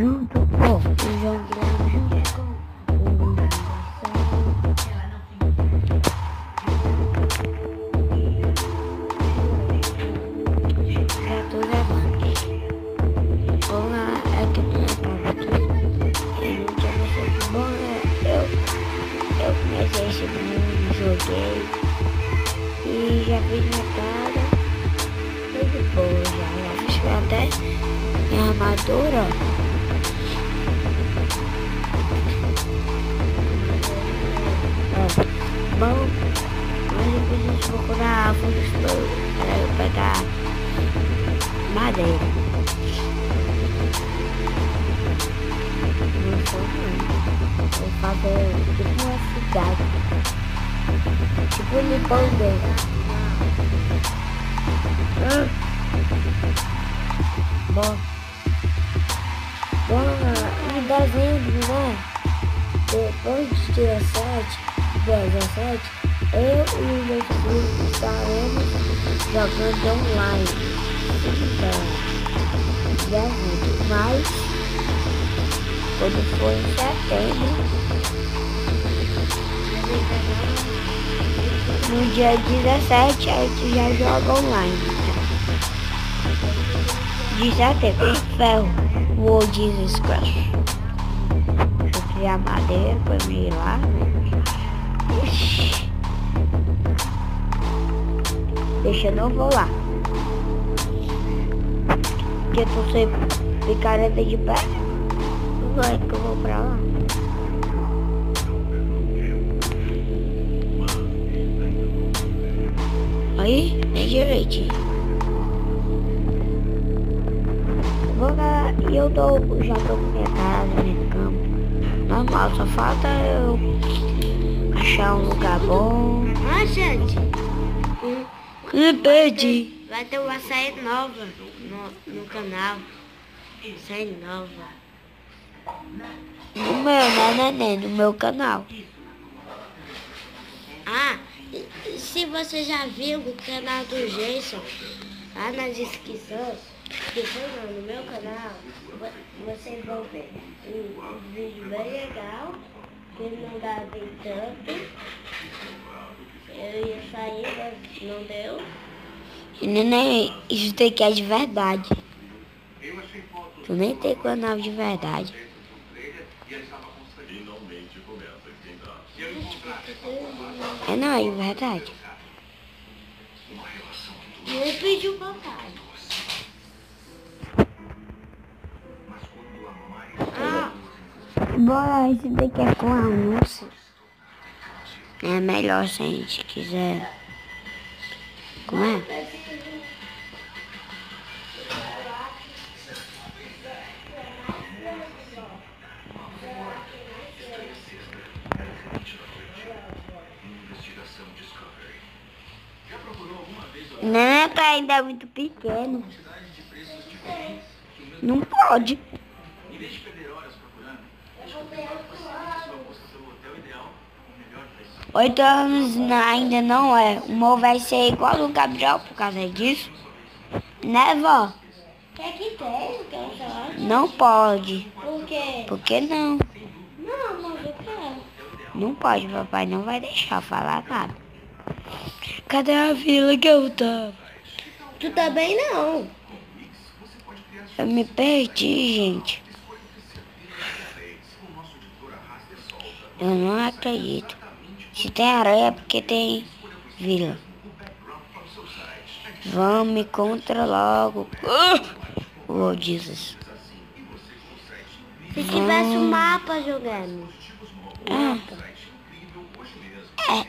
junto com o João Guilherme junto com o Luiz já tô gravando. Olá, é que eu tava aqui. Eu não tinha você bom, né? Eu comecei esse mundo, joguei e já fiz metade. Foi de boa já fiz até minha armadura, ó. Bom, mas eu preciso procurar árvores para eu pegar madeira. Não sou não. Vou fazer tipo uma cidade. Tipo um Lipoldeira. Bom, em dezembro, né? Depois do dia 17, eu e o meu filho estaremos jogando online. Dezembro, mas quando for em setembro, no dia 17 a gente já joga online. De setembro, ferro, World Jesus Christ. Deixa eu criar madeira pra eu ir lá. Ixi. Deixa eu não vou lá. Porque eu tô sem picareta de pé. Vai que eu vou pra lá. Aí, bem direitinho. E eu já tô com minha casa, minha cama. Normal, só falta eu achar um lugar bom. Ah, gente. Perdi. Vai ter uma série nova no canal. Série nova. No meu, né, neném? No meu canal. Ah, se você já viu o canal do Jason, lá na descrição, no meu canal, vocês vão ver um vídeo bem legal, que não dá bem tanto. Eu ia sair, mas não deu. E neném, isso daqui é de verdade. Tu nem tem canal de verdade. É não, é de verdade. Ele pediu papai. Bora, esse daqui é com anúncio. É melhor se a gente quiser. Como é? Não, que ainda é muito pequeno. Não pode. 8 anos ainda não é. O meu vai ser igual do Gabriel por causa disso. Né, vó? Quer que tem? Quer falar? Não pode. Por quê? Por que não? Não, mas eu quero. Não pode, papai não vai deixar falar nada. Cadê a vila que eu tava? Tu também não. Eu me perdi, gente. Eu não acredito. Se tem areia é porque tem vila. Vamos, me contra logo. Oh, Jesus. Se tivesse um mapa jogando. É.